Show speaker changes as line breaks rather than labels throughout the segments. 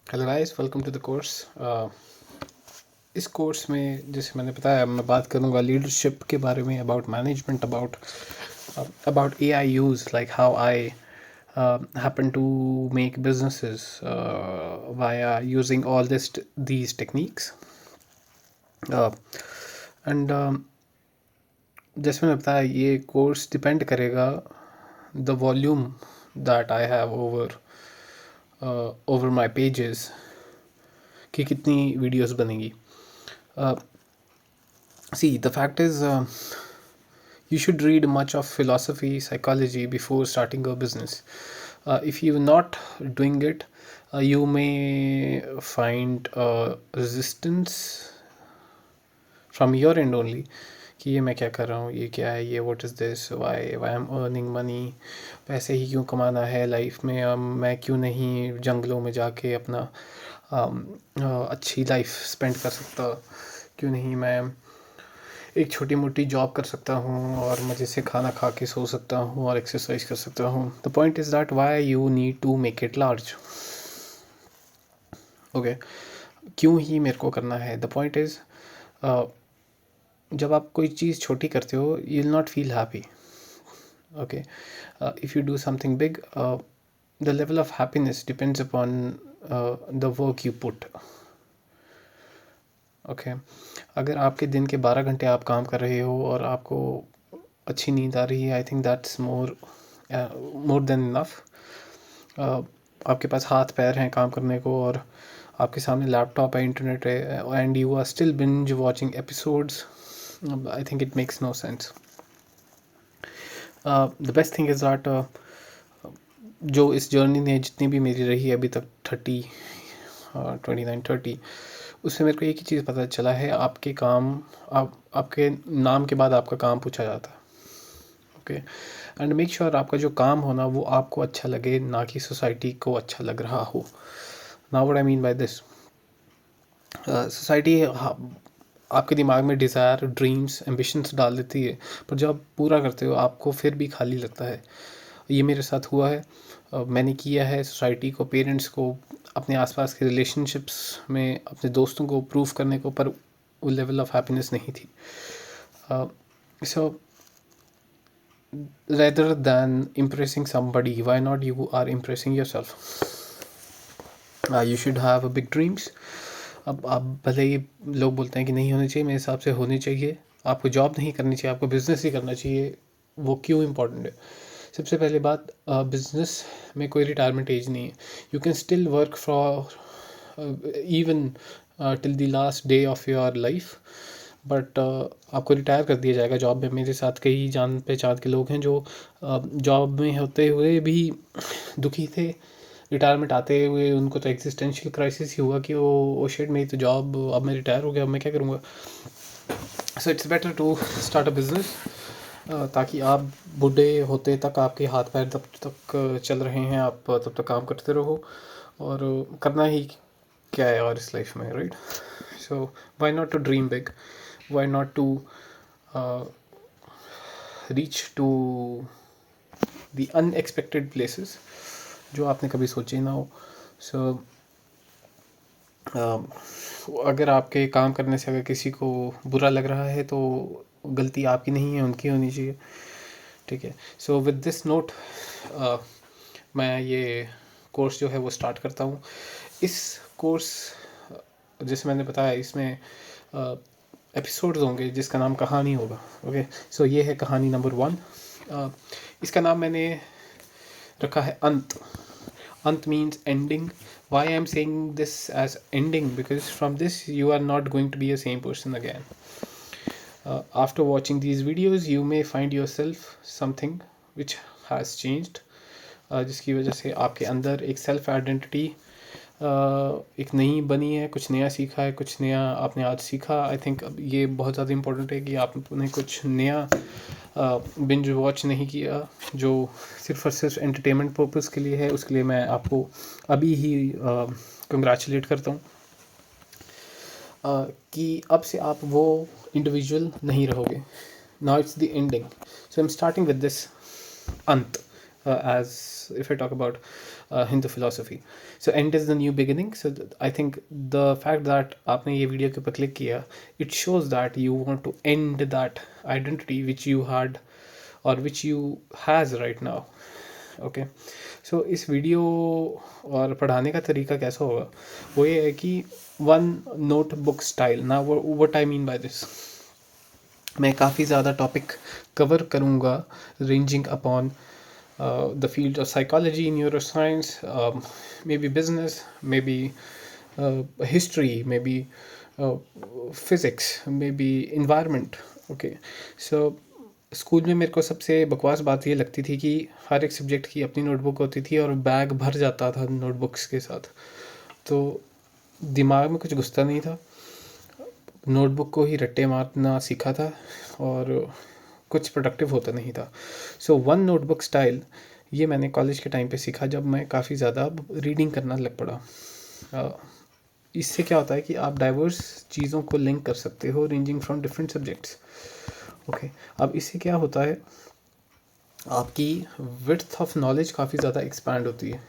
Hello guys, welcome to the course. इस course में जैसे मैंने बताया मैं बात करूंगा लीडरशिप के बारे में, about management, about AI use, like how I happen to make businesses via using all these techniques. uh, and जैसे मैंने बताया ये कोर्स डिपेंड करेगा the volume that I have over my pages कि कितनी वीडियोस बनेंगी. See, the fact is, you should read much of philosophy, psychology before starting a business. If you're not doing it, you may find resistance from your end only. कि ये मैं क्या कर रहा हूँ, ये क्या है, ये what is this, why I am earning money, पैसे ही क्यों कमाना है लाइफ में, मैं क्यों नहीं जंगलों में जाके अपना अच्छी लाइफ स्पेंड कर सकता, क्यों नहीं मैं एक छोटी मोटी जॉब कर सकता हूँ और मज़े से खाना खा के सो सकता हूँ और एक्सरसाइज कर सकता हूँ. The point is that why you need to make it large. Okay, क्यों ही मेरे को करना है. द पॉइंट इज़, जब आप कोई चीज़ छोटी करते हो you will not feel happy. Okay, if you do something big, the level of happiness depends upon the work you put. Okay, अगर आपके दिन के 12 घंटे आप काम कर रहे हो और आपको अच्छी नींद आ रही है, I think that's more than enough. आपके पास हाथ पैर हैं काम करने को और आपके सामने लैपटॉप है, इंटरनेट है, and you are still binge watching episodes. I think it makes no sense. The best thing is that जो इस जर्नी ने जितनी भी मेरी रही है अभी तक 29-30, उससे मेरे को एक ही चीज़ पता चला है, आपके काम, आपके नाम के बाद आपका काम पूछा जाता है. ओके, एंड मेक श्योर आपका जो काम हो ना वो आपको अच्छा लगे, ना कि सोसाइटी को अच्छा लग रहा हो. Now what I mean by this, society आपके दिमाग में डिज़ायर, ड्रीम्स, एम्बिशंस डाल देती है, पर जब आप पूरा करते हो आपको फिर भी खाली लगता है. ये मेरे साथ हुआ है. मैंने किया है सोसाइटी को, पेरेंट्स को, अपने आसपास के रिलेशनशिप्स में अपने दोस्तों को प्रूव करने को, पर वो लेवल ऑफ हैप्पीनेस नहीं थी. सो rather than impressing somebody, why not you are impressing yourself? You should have a big dreams. अब आप भले ही लोग बोलते हैं कि नहीं होने चाहिए, मेरे हिसाब से होने चाहिए. आपको जॉब नहीं करनी चाहिए, आपको बिज़नेस ही करना चाहिए. वो क्यों इम्पोर्टेंट है? सबसे पहले बात, बिज़नेस में कोई रिटायरमेंट एज नहीं है. You can still work for even till the last day of your life, but आपको रिटायर कर दिया जाएगा जॉब में. मेरे साथ कई जान पहचान के लोग हैं जो जॉब में होते हुए भी दुखी थे. रिटायरमेंट आते हुए उनको तो एग्जिस्टेंशियल क्राइसिस ही हुआ कि ओ शिट, मेरी तो जॉब, अब मैं रिटायर हो गया, अब मैं क्या करूँगा. So it's better to start a business, ताकि आप बूढ़े होते तक आपके हाथ पैर तब तक चल रहे हैं, आप तब तक काम करते रहो. और करना ही क्या है और इस लाइफ में, right? So why not to dream big, why not to reach to the unexpected places जो आपने कभी सोचे ना हो. सो अगर आपके काम करने से अगर किसी को बुरा लग रहा है तो गलती आपकी नहीं है, उनकी होनी चाहिए. ठीक है. सो विद दिस नोट मैं ये कोर्स जो है वो स्टार्ट करता हूँ. इस कोर्स, जैसे मैंने बताया, इसमें एपिसोड्स होंगे जिसका नाम कहानी होगा. ओके, सो ये है कहानी नंबर 1. इसका नाम मैंने रखा है अंत. Ant means ending. Why I am saying this as ending? Because from this you are not going to be a same person again. After watching these videos, you may find yourself something which has changed. जिसकी वजह से आपके अंदर एक self identity एक नई बनी है, कुछ नया सीखा है, कुछ नया आपने आज सीखा. आई थिंक अब ये बहुत ज़्यादा इम्पोर्टेंट है कि आपने कुछ नया बिंज वॉच नहीं किया जो सिर्फ और सिर्फ एंटरटेनमेंट पर्पज़ के लिए है. उसके लिए मैं आपको अभी ही कंग्रेचुलेट करता हूँ कि अब से आप वो इंडिविजुअल नहीं रहोगे. Now it's the ending. So I am starting with this अंत. as if I talk about Hindu philosophy. So end is the new beginning. So I think the fact that आपने ये वीडियो के ऊपर click किया, it shows that you want to end that identity which you had or which you has right now. Okay so इस video और पढ़ाने का तरीका कैसा होगा, वो ये है कि वन नोटबुक स्टाइल ना, वो what I mean by this, मैं काफ़ी ज़्यादा टॉपिक कवर करूँगा ranging upon the field of psychology, neuro science, may be business, may be history, may be physics, may be environment. Okay so school में मेरे को सबसे बकवास बात ये लगती थी कि हर एक सब्जेक्ट की अपनी नोटबुक होती थी और बैग भर जाता था नोटबुक्स के साथ, तो दिमाग में कुछ घुसता नहीं था, नोटबुक को ही रट्टे मारना सीखा था और कुछ प्रोडक्टिव होता नहीं था. सो वन नोटबुक स्टाइल ये मैंने कॉलेज के टाइम पे सीखा जब मैं काफ़ी ज़्यादा रीडिंग करना लग पड़ा. इससे क्या होता है कि आप डाइवर्स चीज़ों को लिंक कर सकते हो ranging from different subjects. Okay अब इससे क्या होता है, आपकी विड्थ ऑफ नॉलेज काफ़ी ज़्यादा एक्सपैंड होती है.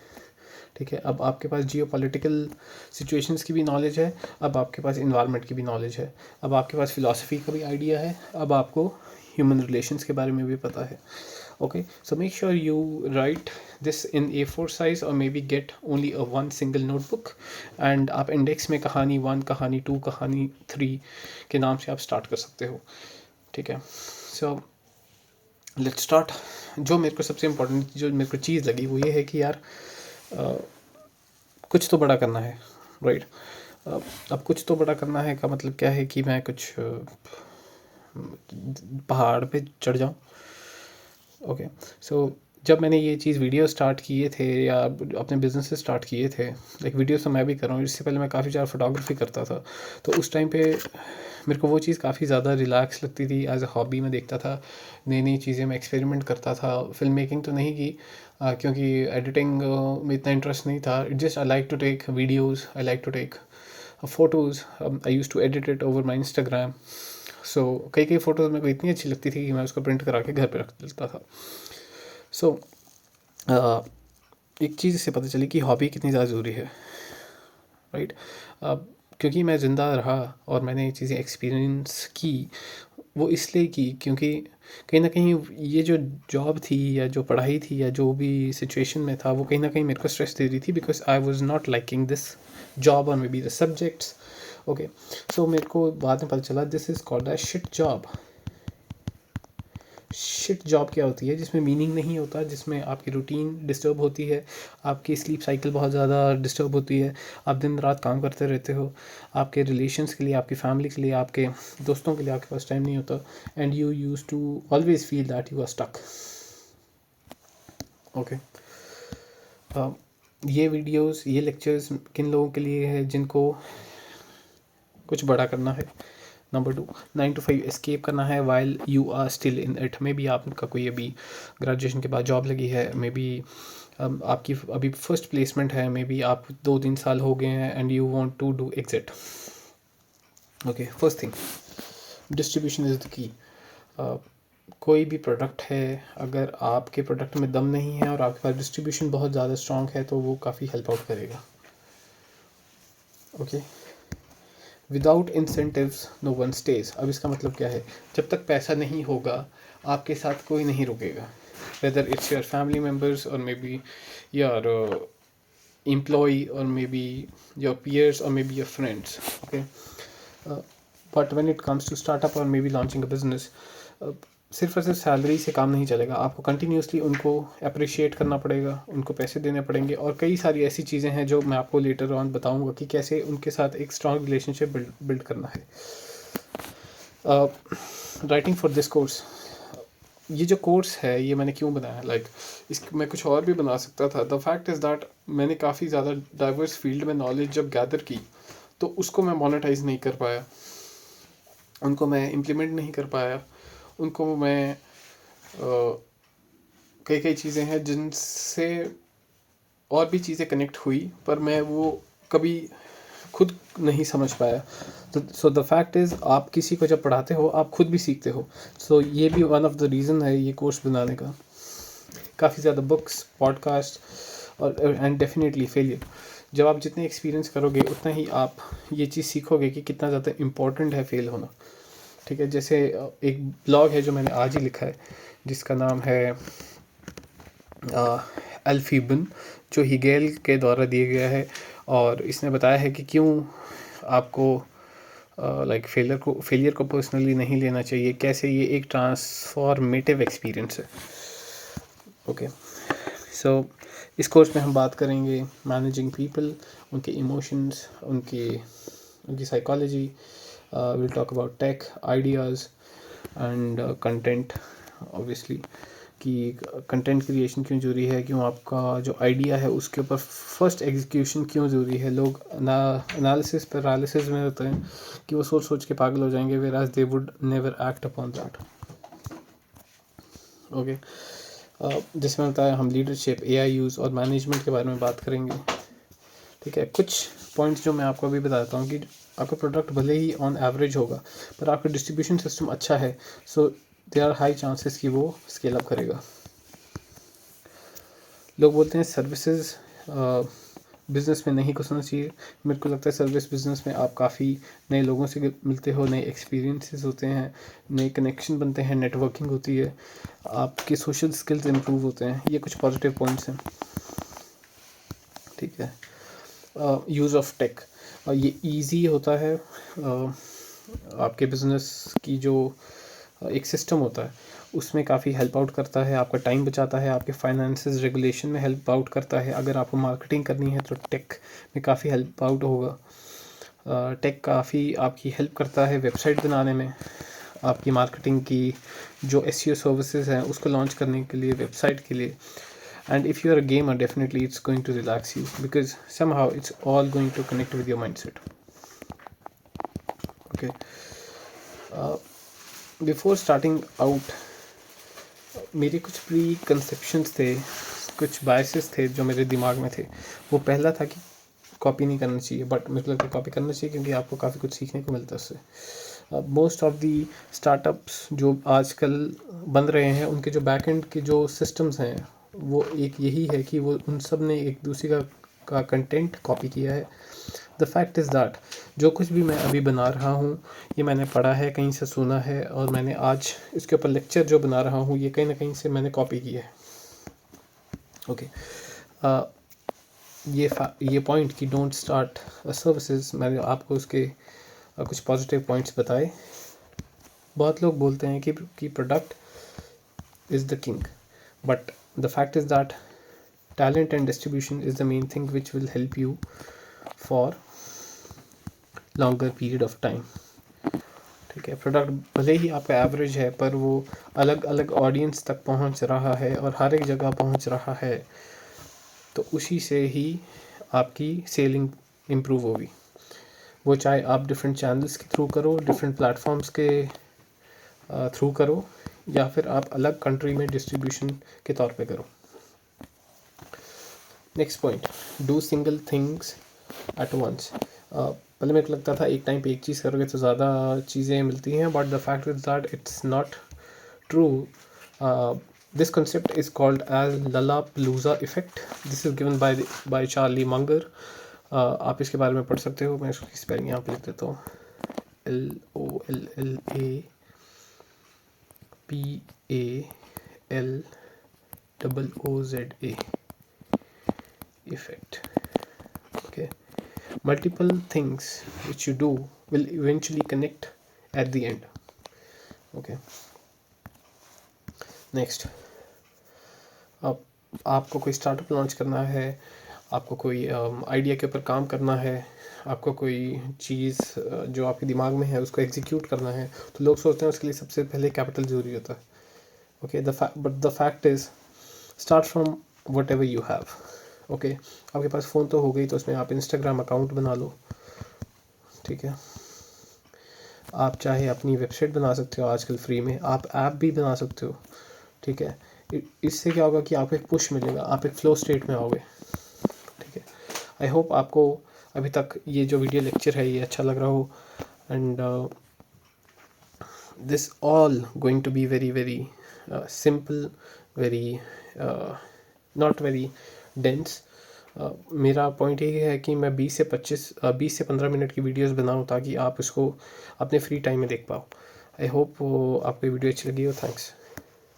ठीक है, अब आपके पास जियो पॉलिटिकल सिचुएशंस की भी नॉलेज है, अब आपके पास इन्वायरमेंट की भी नॉलेज है, अब आपके पास फ़िलासफ़ी का भी आइडिया है, अब आपको ह्यूमन रिलेशंस के बारे में भी पता है. Okay so make sure you write this in A4 size or maybe get only a one single notebook and आप इंडेक्स में कहानी 1, कहानी 2, कहानी 3 के नाम से आप स्टार्ट कर सकते हो. ठीक है, सो लेट्स स्टार्ट. जो मेरे को सबसे इम्पोर्टेंट जो मेरे को चीज़ लगी वो ये है कि यार कुछ तो बड़ा करना है, राइट. अब कुछ तो बड़ा करना है का मतलब क्या है कि मैं कुछ पहाड़ पे चढ़ जाऊँ. ओके सो जब मैंने ये चीज़ वीडियो स्टार्ट किए थे या अपने बिजनेस स्टार्ट किए थे, लाइक वीडियो तो मैं भी कर रहा हूँ, इससे पहले मैं काफ़ी ज़्यादा फोटोग्राफी करता था, तो उस टाइम पे मेरे को वो चीज़ काफ़ी ज़्यादा रिलैक्स लगती थी. एज अ हॉबी मैं देखता था, नई नई चीज़ें मैं एक्सपेरिमेंट करता था. फिल्म मेकिंग तो नहीं की क्योंकि एडिटिंग में इतना इंटरेस्ट नहीं था. It just I like to take videos, I like to take photos. I use to edit it over my Instagram. So कई कई फ़ोटोज़ मेरे को इतनी अच्छी लगती थी कि मैं उसको प्रिंट करा के घर पे रख देता था. सो एक चीज़ इससे पता चली कि हॉबी कितनी ज़्यादा ज़रूरी है, राइट. क्योंकि मैं ज़िंदा रहा और मैंने ये चीज़ें एक्सपीरियंस की, वो इसलिए की क्योंकि कहीं ना कहीं ये जो जॉब थी या जो पढ़ाई थी या जो भी सिचुएशन में था वो कहीं ना कहीं मेरे को स्ट्रेस दे रही थी, because I was not liking this job or maybe the subjects. Okay so मेरे को बाद में पता चला this is called a shit job. Shit job क्या होती है, जिसमें मीनिंग नहीं होता, जिसमें आपकी रूटीन डिस्टर्ब होती है, आपकी स्लीप साइकिल बहुत ज़्यादा डिस्टर्ब होती है, आप दिन रात काम करते रहते हो, आपके रिलेशंस के लिए, आपकी फैमिली के लिए, आपके दोस्तों के लिए आपके पास टाइम नहीं होता, and you use to always feel that you are stuck. Okay ये वीडियोस, ये लेक्चर्स किन लोगों के लिए है जिनको कुछ बड़ा करना है. नंबर 2, 9 to 5 एस्केप करना है while you are still in it. Maybe आपका कोई अभी ग्रेजुएशन के बाद जॉब लगी है, मे बी आपकी अभी फर्स्ट प्लेसमेंट है, मे बी आप 2-3 साल हो गए हैं and you want to do exit. Okay first thing, distribution is the key. कोई भी प्रोडक्ट है, अगर आपके प्रोडक्ट में दम नहीं है और आपके पास डिस्ट्रीब्यूशन बहुत ज़्यादा स्ट्रॉन्ग है तो वो काफ़ी हेल्प आउट करेगा. Okay without incentives no one stage. अब इसका मतलब क्या है, जब तक पैसा नहीं होगा आपके साथ कोई नहीं रुकेगा, whether it's your family members और मे बी योर एम्प्लॉय और maybe your peers or maybe your friends. Okay but when it comes to startup or maybe launching a business, सिर्फ और सिर्फ salary से काम नहीं चलेगा, आपको कंटिन्यूसली उनको अप्रिशिएट करना पड़ेगा, उनको पैसे देने पड़ेंगे, और कई सारी ऐसी चीज़ें हैं जो मैं आपको लेटर ऑन बताऊंगा कि कैसे उनके साथ एक स्ट्रॉन्ग रिलेशनशिप बिल्ड करना है. राइटिंग फॉर दिस कोर्स, ये जो कोर्स है ये मैंने क्यों बनाया, लाइक इस मैं कुछ और भी बना सकता था. द फैक्ट इज़ दैट मैंने काफ़ी ज़्यादा डाइवर्स फील्ड में नॉलेज जब गैदर की तो उसको मैं मोनेटाइज नहीं कर पाया, उनको मैं इम्प्लीमेंट नहीं कर पाया, उनको मैं कई कई चीज़ें हैं जिनसे और भी चीज़ें कनेक्ट हुई पर मैं वो कभी खुद नहीं समझ पाया. तो सो द फैक्ट इज़ आप किसी को जब पढ़ाते हो आप खुद भी सीखते हो. सो ये भी वन ऑफ द रीज़न है ये कोर्स बनाने का. काफ़ी ज़्यादा बुक्स, पॉडकास्ट और एंड डेफिनेटली फेलियर। जब आप जितने एक्सपीरियंस करोगे उतना ही आप ये चीज़ सीखोगे कि कितना ज़्यादा इम्पोर्टेंट है फेल होना। ठीक है, जैसे एक ब्लॉग है जो मैंने आज ही लिखा है जिसका नाम है अल्फीबन, जो हिगेल के द्वारा दिया गया है, और इसने बताया है कि क्यों आपको फेलियर को पर्सनली नहीं लेना चाहिए, कैसे ये एक ट्रांसफॉर्मेटिव एक्सपीरियंस है। ओके, सो इस कोर्स में हम बात करेंगे मैनेजिंग पीपल, उनके इमोशंस, उनकी psychology, will talk about tech ideas and content, obviously कि कंटेंट क्रिएशन क्यों ज़रूरी है, क्यों आपका जो आइडिया है उसके ऊपर फर्स्ट एग्जीक्यूशन क्यों ज़रूरी है। लोग एनालिसिस पैरालिसिस में होते हैं कि वो सोच सोच के पागल हो जाएंगे, whereas they would never act upon that. Okay, जिसमें होता है हम लीडरशिप, एआई यूज़ और मैनेजमेंट के बारे में बात करेंगे। ठीक है, कुछ पॉइंट्स जो मैं आपको अभी बताता हूँ कि आपका प्रोडक्ट भले ही ऑन एवरेज होगा पर आपका डिस्ट्रीब्यूशन सिस्टम अच्छा है, so there are high chances कि वो स्केल अप करेगा। लोग बोलते हैं सर्विसेज बिज़नेस में नहीं घुसना चाहिए। मेरे को लगता है सर्विस बिज़नेस में आप काफ़ी नए लोगों से मिलते हो, नए एक्सपीरियंसेस होते हैं, नए कनेक्शन बनते हैं, नेटवर्किंग होती है, आपके सोशल स्किल्स इम्प्रूव होते हैं। ये कुछ पॉजिटिव पॉइंट्स हैं। ठीक है, यूज़ ऑफ टेक, ये इजी होता है। आपके बिज़नेस की जो एक सिस्टम होता है उसमें काफ़ी हेल्प आउट करता है, आपका टाइम बचाता है, आपके फाइनेंसेस रेगुलेशन में हेल्प आउट करता है। अगर आपको मार्केटिंग करनी है तो टेक में काफ़ी हेल्प आउट होगा। टेक काफ़ी आपकी हेल्प करता है वेबसाइट बनाने में, आपकी मार्केटिंग की जो एसईओ सर्विसेज हैं उसको लॉन्च करने के लिए, वेबसाइट के लिए। And if you are a gamer, definitely it's going to relax you because somehow it's all going to connect with your mindset. Okay, before starting out, मेरे कुछ प्री कंसेप्शंस थे, कुछ बायसेस थे जो मेरे दिमाग में थे। वो पहला था कि कॉपी नहीं करना चाहिए, बट मेरे को लगता है कॉपी करना चाहिए क्योंकि आपको काफ़ी कुछ सीखने को मिलता है उससे। मोस्ट ऑफ दी स्टार्टअप्स जो आजकल बन रहे हैं उनके जो बैक एंड के जो सिस्टम्स हैं वो एक यही है कि वो उन सब ने एक दूसरे का कंटेंट कॉपी किया है। द फैक्ट इज़ दैट जो कुछ भी मैं अभी बना रहा हूँ ये मैंने पढ़ा है, कहीं से सुना है, और मैंने आज इसके ऊपर लेक्चर जो बना रहा हूँ ये कहीं ना कहीं से मैंने कॉपी किया है। ओके, ये पॉइंट कि डोंट स्टार्ट सर्विसेज, मैंने आपको उसके कुछ पॉजिटिव पॉइंट्स बताए। बहुत लोग बोलते हैं कि product is the king, but the fact is that talent and distribution is the main thing which will help you for longer period of time. ठीक है, प्रोडक्ट भले ही आपका एवरेज है पर वो अलग अलग ऑडियंस तक पहुंच रहा है और हर एक जगह पहुंच रहा है, तो उसी से ही आपकी सेलिंग इम्प्रूव होगी। वो चाहे आप डिफरेंट चैनल्स के थ्रू करो, डिफरेंट प्लेटफॉर्म्स के थ्रू करो, या फिर आप अलग कंट्री में डिस्ट्रीब्यूशन के तौर पे करो। Next point, do single things at once. पहले मेरे को लगता था एक टाइम पे एक चीज़ करोगे तो ज़्यादा चीज़ें मिलती हैं, but the fact is that it's not true. This concept is called as Lollapalooza effect. This is given by Charlie Munger. आप इसके बारे में पढ़ सकते हो, मैं इसकी स्पेलिंग यहाँ पे लिख देता हूँ, LOLLAPALOOZA effect. Okay, multiple things which you do will eventually connect at the end. Okay, next, अब आपको कोई स्टार्टअप लॉन्च करना है, आपको कोई आइडिया के ऊपर काम करना है, आपको कोई चीज़ जो आपके दिमाग में है उसको एग्जीक्यूट करना है, तो लोग सोचते हैं उसके लिए सबसे पहले कैपिटल ज़रूरी होता है। Okay, but the fact is start from what ever you have. Okay, आपके पास फ़ोन तो हो गई, तो उसमें आप इंस्टाग्राम अकाउंट बना लो। ठीक है, आप चाहे अपनी वेबसाइट बना सकते हो, आजकल फ्री में आप ऐप भी बना सकते हो। ठीक है, इससे क्या होगा कि आपको एक पुश मिलेगा, आप एक फ्लो स्टेट में आओगे। ठीक है, आई होप आपको अभी तक ये जो वीडियो लेक्चर है ये अच्छा लग रहा हो, and this all going to be very very simple, very not very dense. मेरा पॉइंट यही है कि मैं 20 से 15 मिनट की वीडियोस बनाऊं ताकि आप इसको अपने फ्री टाइम में देख पाओ। आई होप वो आपको वीडियो अच्छी लगी हो। थैंक्स।